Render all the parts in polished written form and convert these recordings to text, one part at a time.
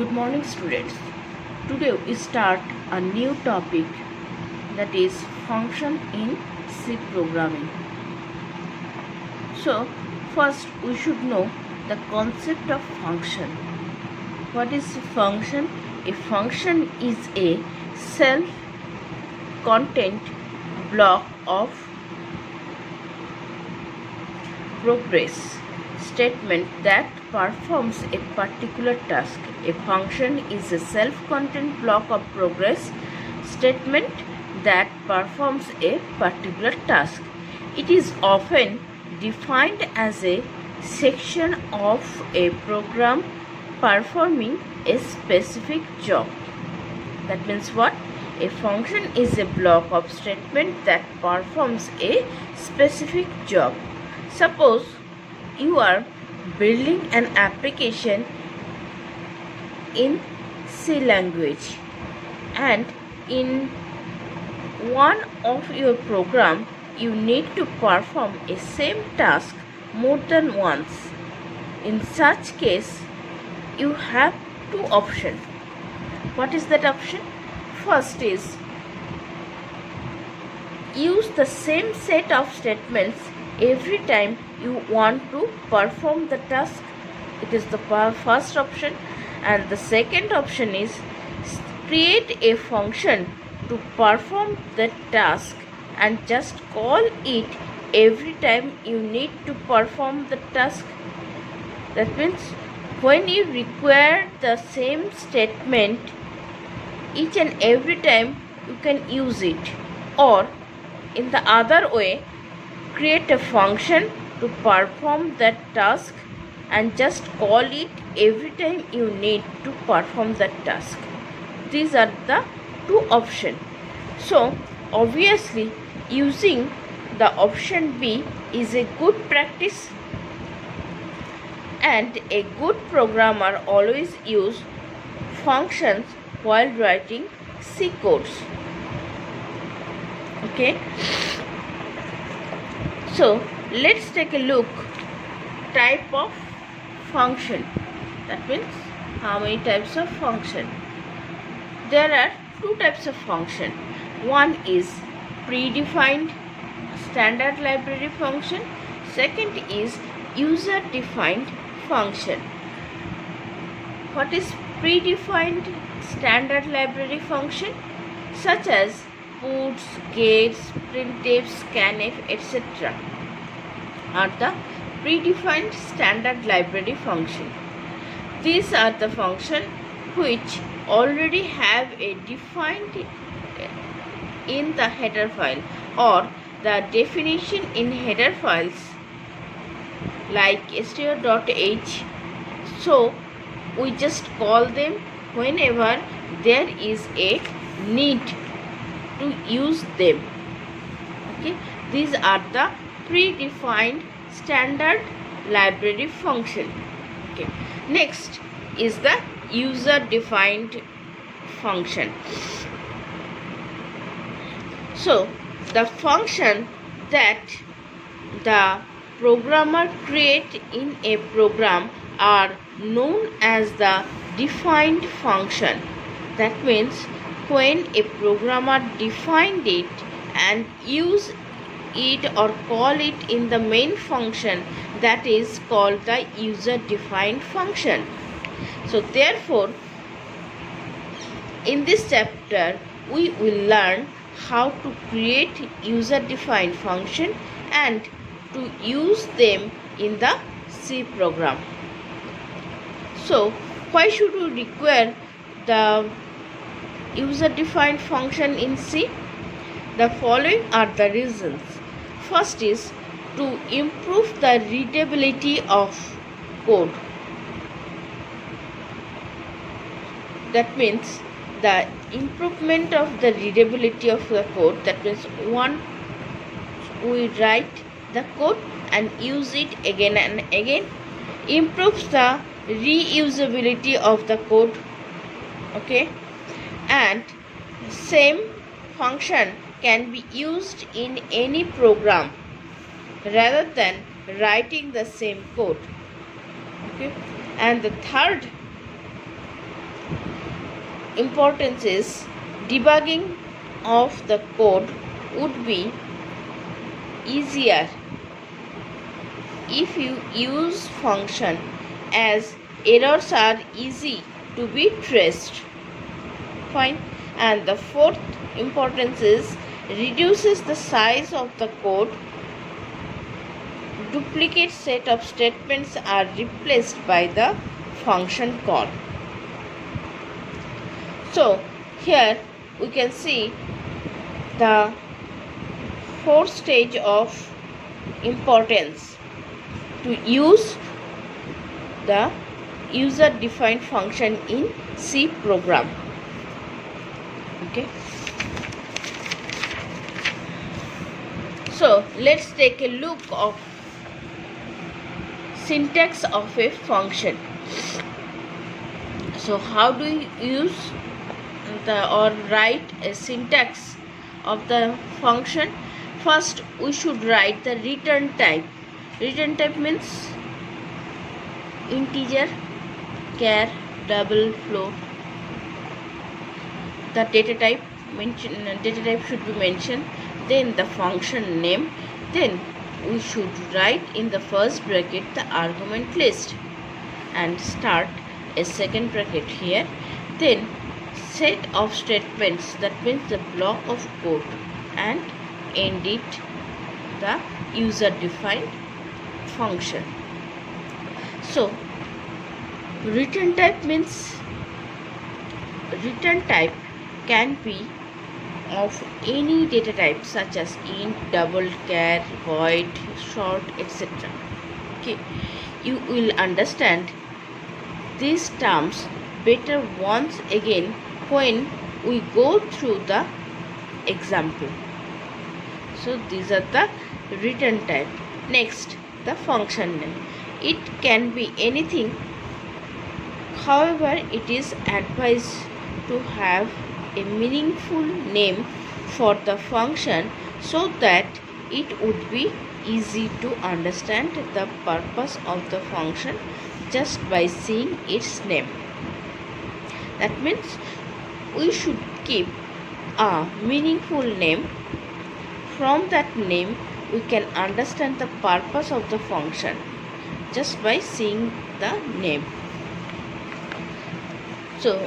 Good morning, students. Today we start a new topic, that is function in C programming. So first we should know the concept of function. What is a function? A function is a self-contained block of progress statement that performs a particular task. A function is a self-contained block of progress statement that performs a particular task. It is often defined as a section of a program performing a specific job. That means what? A function is a block of statement that performs a specific job. Suppose you are building an application in C language, and in one of your program you need to perform a same task more than once. In such case you have two options. What is that option? First is use the same set of statements every time you want to perform the task. It is the first option. And the second option is create a function to perform the task and just call it every time you need to perform the task. That means when you require the same statement each and every time, you can use it. Or in the other way, create a function to perform that task and just call it every time you need to perform that task. These are the two options. So obviously using the option B is a good practice, and a good programmer always use functions while writing C codes. Okay, so let's take a look type of function. That means how many types of function. There are two types of function. One is predefined standard library function. Second is user defined function. What is predefined standard library function? Such as puts, gets, printf, scanf, etc. are the predefined standard library function. These are the functions which already have a defined in the header file, or the definition in header files like str.h. So we just call them whenever there is a need to use them. Okay, these are the predefined standard library function. Okay, next is the user defined function. So the function that the programmer create in a program are known as the defined function. That means when a programmer defined it and use it or call it in the main function, that is called the user defined function. So therefore in this chapter we will learn how to create user defined function and to use them in the C program. So why should we require the user defined function in C? The following are the reasons. First is to improve the readability of code. That means the improvement of the readability of the code. That means once we write the code and use it again and again, improves the reusability of the code. Okay, and same function can be used in any program rather than writing the same code. Okay, and the third importance is debugging of the code would be easier if you use function, as errors are easy to be traced. Fine. And the fourth importance is reduces the size of the code. Duplicate set of statements are replaced by the function call. So here we can see the fourth stage of importance to use the user defined function in C program. Okay, so let's take a look of syntax of a function. So how do you use or write a syntax of the function? First we should write the return type. Return type means integer, char, double, float. The data type should be mentioned, then the function name, then we should write in the first bracket the argument list and start a second bracket here, then set of statements, that means the block of code, and end it the user defined function. So return type means return type can be of any data type such as int, double, char, void, short, etc. Okay, you will understand these terms better once again when we go through the example. So these are the return type. Next, the function name. It can be anything. However, it is advised to have a meaningful name for the function so that it would be easy to understand the purpose of the function just by seeing its name. That means we should keep a meaningful name. From that name we can understand the purpose of the function just by seeing the name. So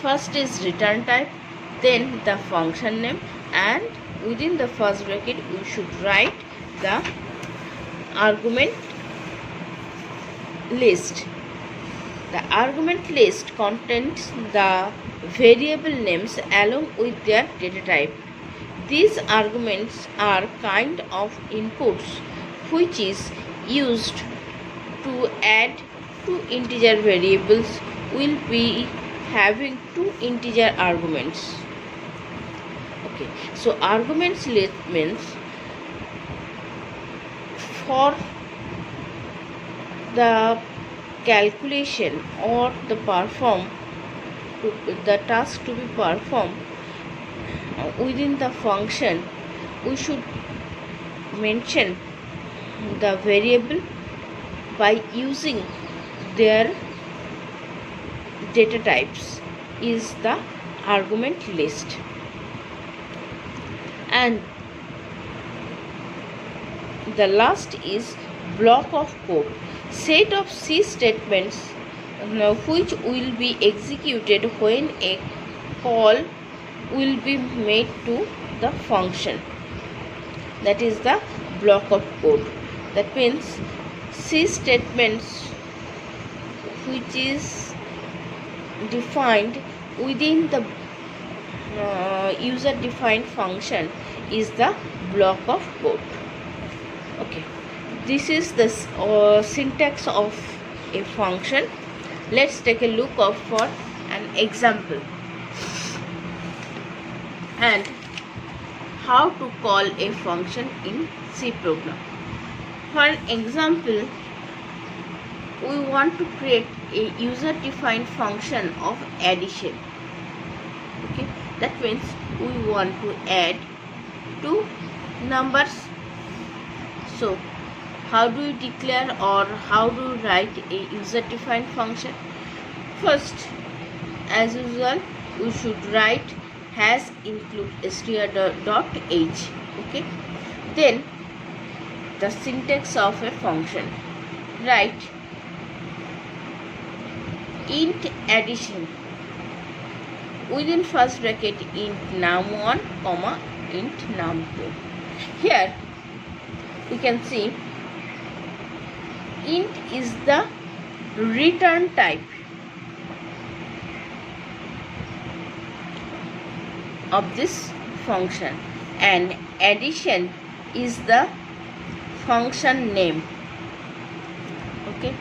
first is return type, then the function name, and within the first bracket we should write the argument list. The argument list contains the variable names along with their data type. These arguments are kind of inputs which is used to add two integer variables. Will be having two integer arguments. Okay, so arguments list means for the calculation or the task to be performed within the function, we should mention the variable by using their data types is the argument list. And the last is block of code, set of C statements which will be executed when a call will be made to the function. That is the block of code. That means C statements which is defined within the user defined function is the block of code. Okay, this is the syntax of a function. Let's take a look for an example and how to call a function in C program. For an example, we want to create a user defined function of addition. Okay, that means we want to add two numbers. So how do you declare or how do you write a user defined function? First as usual we should write has include str.h. Okay, then the syntax of a function. Write int addition within first bracket int num1 comma int num2. Here we can see int is the return type of this function and addition is the function name. Okay,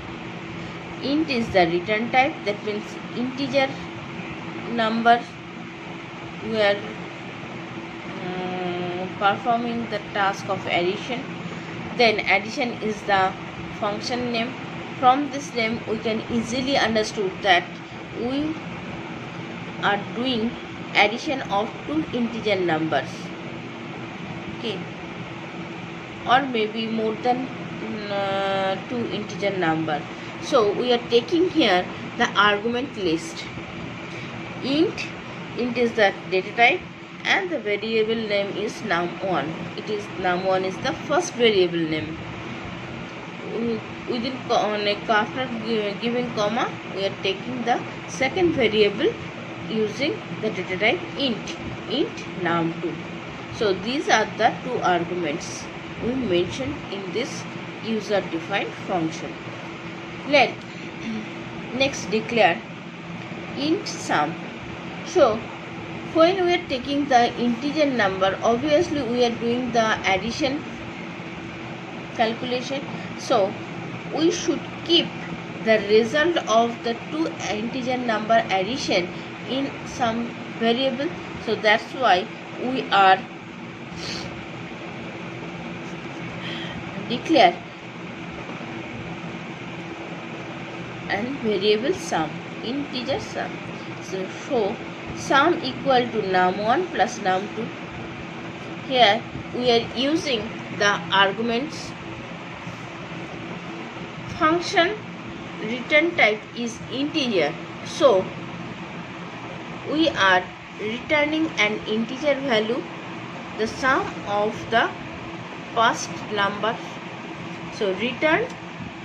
int is the return type, that means integer number we are performing the task of addition. Then addition is the function name. From this name we can easily understood that we are doing addition of two integer numbers, okay, or maybe more than two integer number. So we are taking here the argument list. Int is the data type and the variable name is num1. It is num1 is the first variable name. Within after giving comma we are taking the second variable using the data type int num2. So these are the two arguments we mentioned in this user defined function. Let next declare int sum. So when we are taking the integer number, obviously we are doing the addition calculation, so we should keep the result of the two integer number addition in some variable. So that's why we are declare and variable sum, integer sum. So sum equal to num1 plus num2. Here we are using the arguments. Function return type is integer, so we are returning an integer value, the sum of the past number. So return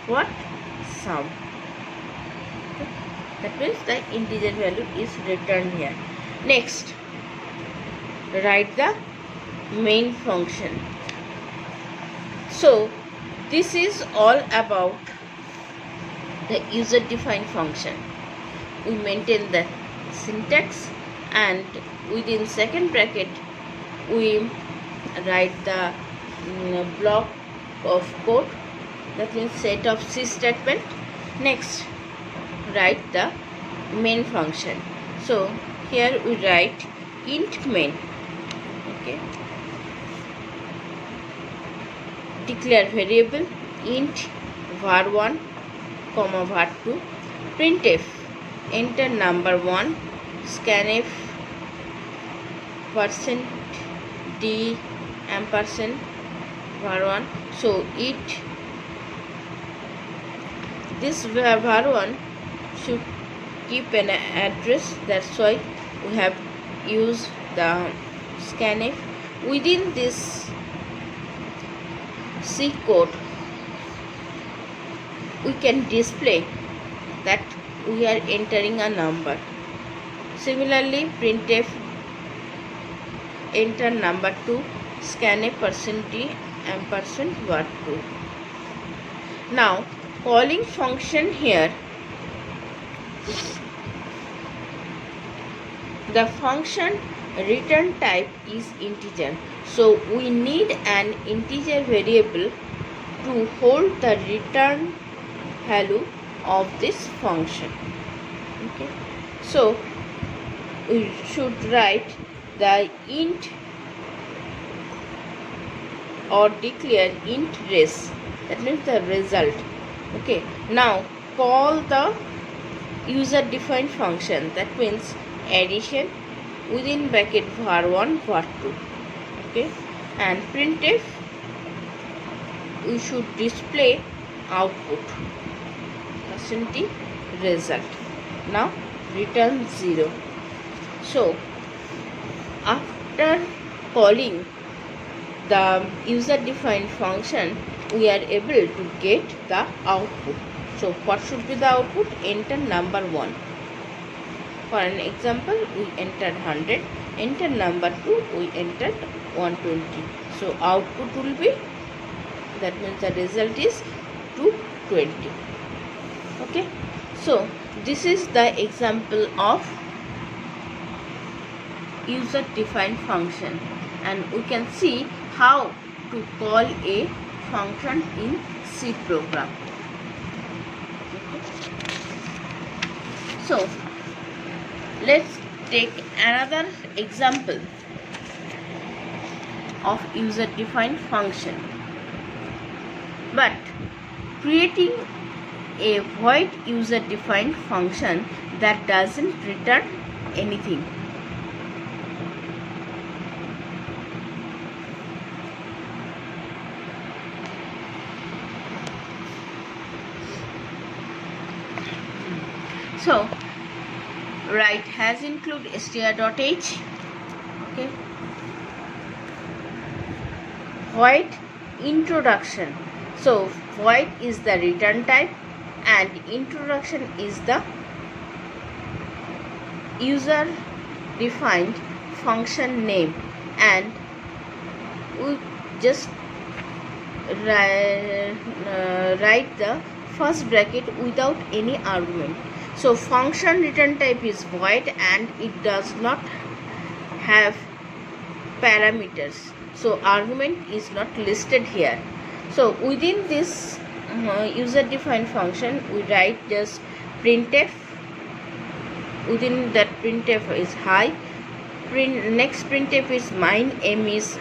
what? Sum. That means the integer value is returned here. Next, write the main function. So this is all about the user defined function. We maintain the syntax and within second bracket we write the block of code, that means set of C statement. Next, write the main function. So here we write int main. Okay, declare variable int var1 comma var2. Printf enter number 1, scanf %d ampersand var1. So this var1 should keep an address, that's why we have used the scanf. Within this C code we can display that we are entering a number. Similarly, printf enter number 2, scanf %d ampersand var2. Now calling function here, the function return type is integer, so we need an integer variable to hold the return value of this function. Okay, so we should write the int or declare int res, that means the result. Okay, now call the user defined function, that means addition within bracket var1 var2. Okay, and printf we should display output %result. Now return 0. So after calling the user defined function, we are able to get the output. So what should be the output? Enter number 1. For an example, we entered 100. Enter number 2, we entered 120. So output will be, that means the result is 220. Okay. So this is the example of user defined function, and we can see how to call a function in C program. Okay. So let's take another example of user defined function, but creating a void user defined function that doesn't return anything. So write has include str.h. Okay. Void introduction. So void is the return type and introduction is the user defined function name, and we just write the first bracket without any argument. So function return type is void and it does not have parameters, so argument is not listed here. So within this user defined function, we write just printf. Within that printf is hi. Next printf is my name is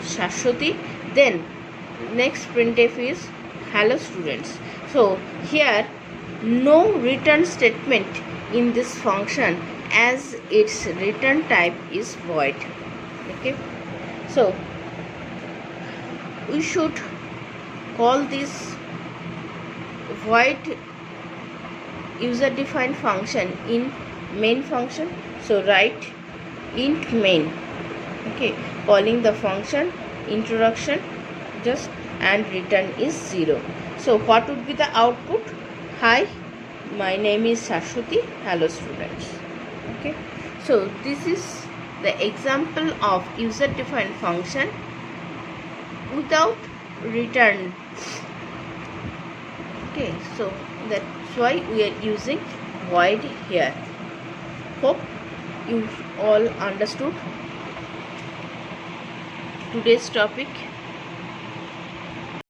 Shashwati. Then next printf is hello students. So here no return statement in this function as its return type is void. Okay. So we should call this void user defined function in main function. So write int main. Okay, calling the function introduction just, and return is 0. So what would be the output? Hi, my name is Shashwati. Hello students. Okay, so this is the example of user defined function without return. Okay, so that's why we are using void here. Hope you all understood today's topic.